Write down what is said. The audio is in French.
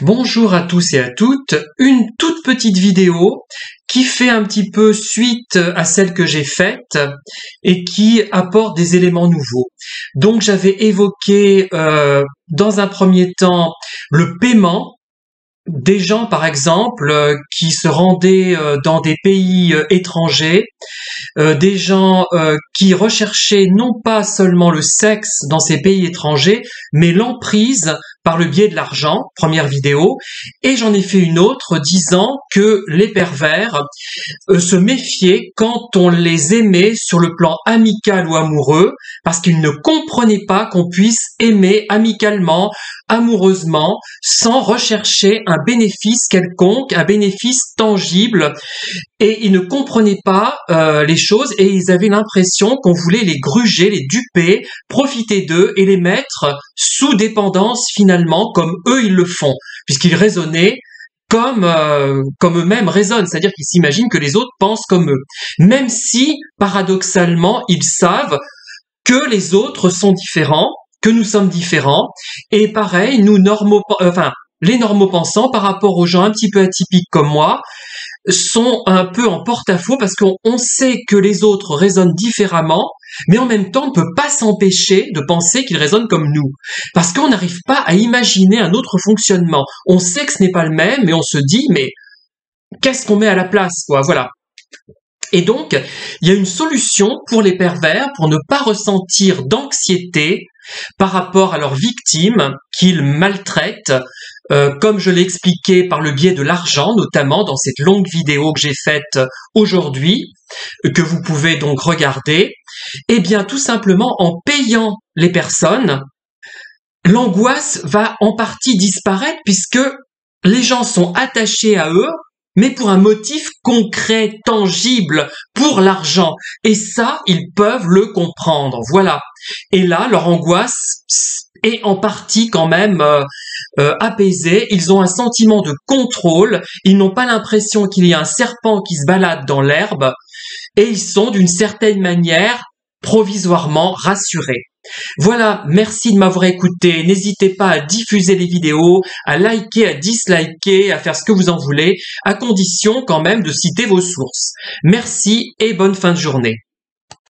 Bonjour à tous et à toutes, une toute petite vidéo qui fait un petit peu suite à celle que j'ai faite et qui apporte des éléments nouveaux. Donc j'avais évoqué dans un premier temps le paiement des gens par exemple qui se rendaient dans des pays étrangers, des gens qui recherchaient non pas seulement le sexe dans ces pays étrangers, mais l'emprise par le biais de l'argent, première vidéo, et j'en ai fait une autre disant que les pervers se méfiaient quand on les aimait sur le plan amical ou amoureux, parce qu'ils ne comprenaient pas qu'on puisse aimer amicalement, amoureusement, sans rechercher un bénéfice quelconque, un bénéfice tangible, et ils ne comprenaient pas les choses et ils avaient l'impression qu'on voulait les gruger, les duper, profiter d'eux et les mettre sous dépendance finalement, comme eux ils le font, puisqu'ils raisonnaient comme eux-mêmes raisonnent, c'est-à-dire qu'ils s'imaginent que les autres pensent comme eux, même si paradoxalement ils savent que les autres sont différents, que nous sommes différents, et pareil, les normaux pensants par rapport aux gens un petit peu atypiques comme moi, sont un peu en porte-à-faux parce qu'on sait que les autres raisonnent différemment, mais en même temps on ne peut pas s'empêcher de penser qu'ils raisonnent comme nous, parce qu'on n'arrive pas à imaginer un autre fonctionnement. On sait que ce n'est pas le même, mais on se dit, mais qu'est-ce qu'on met à la place, quoi, voilà. Et donc, il y a une solution pour les pervers pour ne pas ressentir d'anxiété par rapport à leurs victimes qu'ils maltraitent, comme je l'ai expliqué par le biais de l'argent, notamment dans cette longue vidéo que j'ai faite aujourd'hui, que vous pouvez donc regarder. Eh bien, tout simplement, en payant les personnes, l'angoisse va en partie disparaître puisque les gens sont attachés à eux, mais pour un motif concret, tangible, pour l'argent. Et ça, ils peuvent le comprendre. Voilà. Et là, leur angoisse est en partie quand même apaisée. Ils ont un sentiment de contrôle. Ils n'ont pas l'impression qu'il y a un serpent qui se balade dans l'herbe. Et ils sont d'une certaine manière provisoirement rassurés. Voilà, merci de m'avoir écouté. N'hésitez pas à diffuser les vidéos, à liker, à disliker, à faire ce que vous en voulez, à condition quand même de citer vos sources. Merci et bonne fin de journée.